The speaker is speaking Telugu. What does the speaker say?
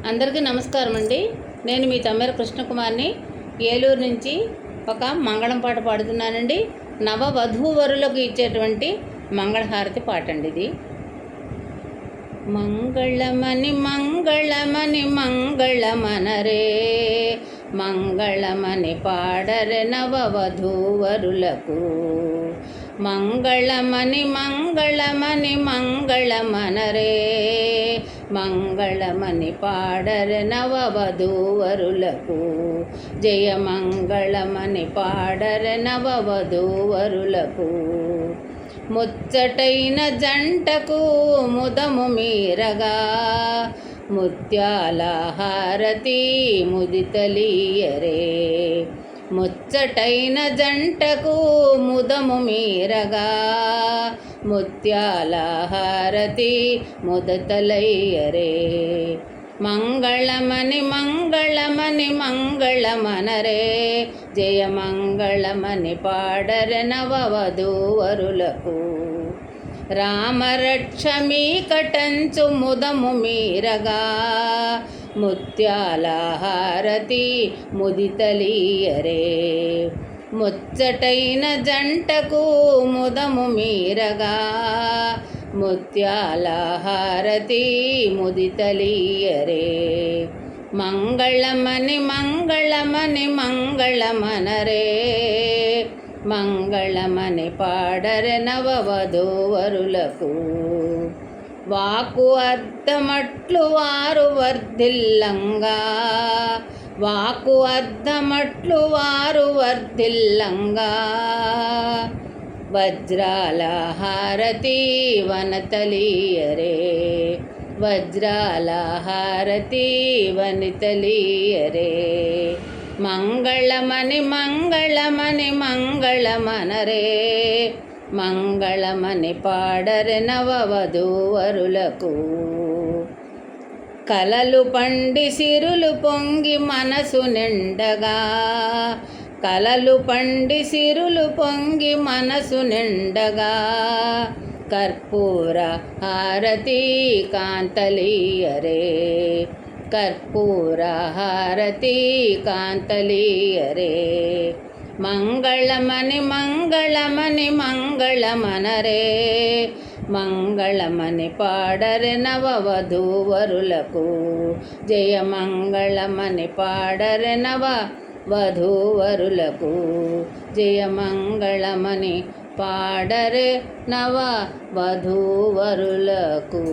అందరికీ నమస్కారం అండి. నేను మీ తమ్మెర కృష్ణకుమార్ని ఏలూరు నుంచి ఒక మంగళం పాట పాడుతున్నానండి. నవ వధూవరులకు ఇచ్చేటువంటి మంగళహారతి పాట అండి ఇది. మంగళమని మంగళమని మంగళమనరే, మంగళమని పాడరే నవ వధూవరులకు. మంగళమని మంగళమని మంగళమనరే, మంగళమని పాడరే నవ వధూవరులకు. జయ మంగళమని పాడరే నవ వధూవరులకు. ముచ్చటైన జంటకు ముదము మీరగా, ముత్యాల హారతి ముదితలీయరే. ముచ్చటైన జంటకు ముదము మీరగా, ముత్యాల హారతి ముదతలయ్యరే. మంగళమని మంగళమని మంగళమనరే, జయ మంగళమని పాడరే నవ వధూవరులకు. రామరక్ష మీకటంచు ముదము మీరగా, ముత్యాల హారతి ముదితలీయరే. ముచ్చటైన జంటకు ముదము మీరగా, ముత్యాల హారతి ముదితలీయరే. మంగళమని మంగళమని మంగళమనరే, మంగళమని పాడరే నవ వధూవరులకు. వాకు అర్థమట్లు వారు వర్ధిల్లంగా, వాకు అర్థమట్లు వారు వర్ధిల్లంగా. వజ్రాల హారతి వనతలీయరే, వజ్రాల హారతి వనితలీయరే. మంగళమని మంగళమని మంగళమనరే, మంగళమని పాడరే నవ వధూవరులకు. కలలు పండి సిరులు పొంగి మనసు నిండగా, కలలు పండి సిరులు పొంగి మనసు నిండగా. కర్పూర హారతి కాంతలీయరే, కర్పూర హారతి కాంతలీయరే. మంగళమని మంగళమని మంగళమనరే, మంగళమని పాడరే నవ వధూవరులకు. జయ మంగళమని పాడరే నవ వధూవరులకు. జయ మంగళమని పాడరే నవ వధూవరులకు.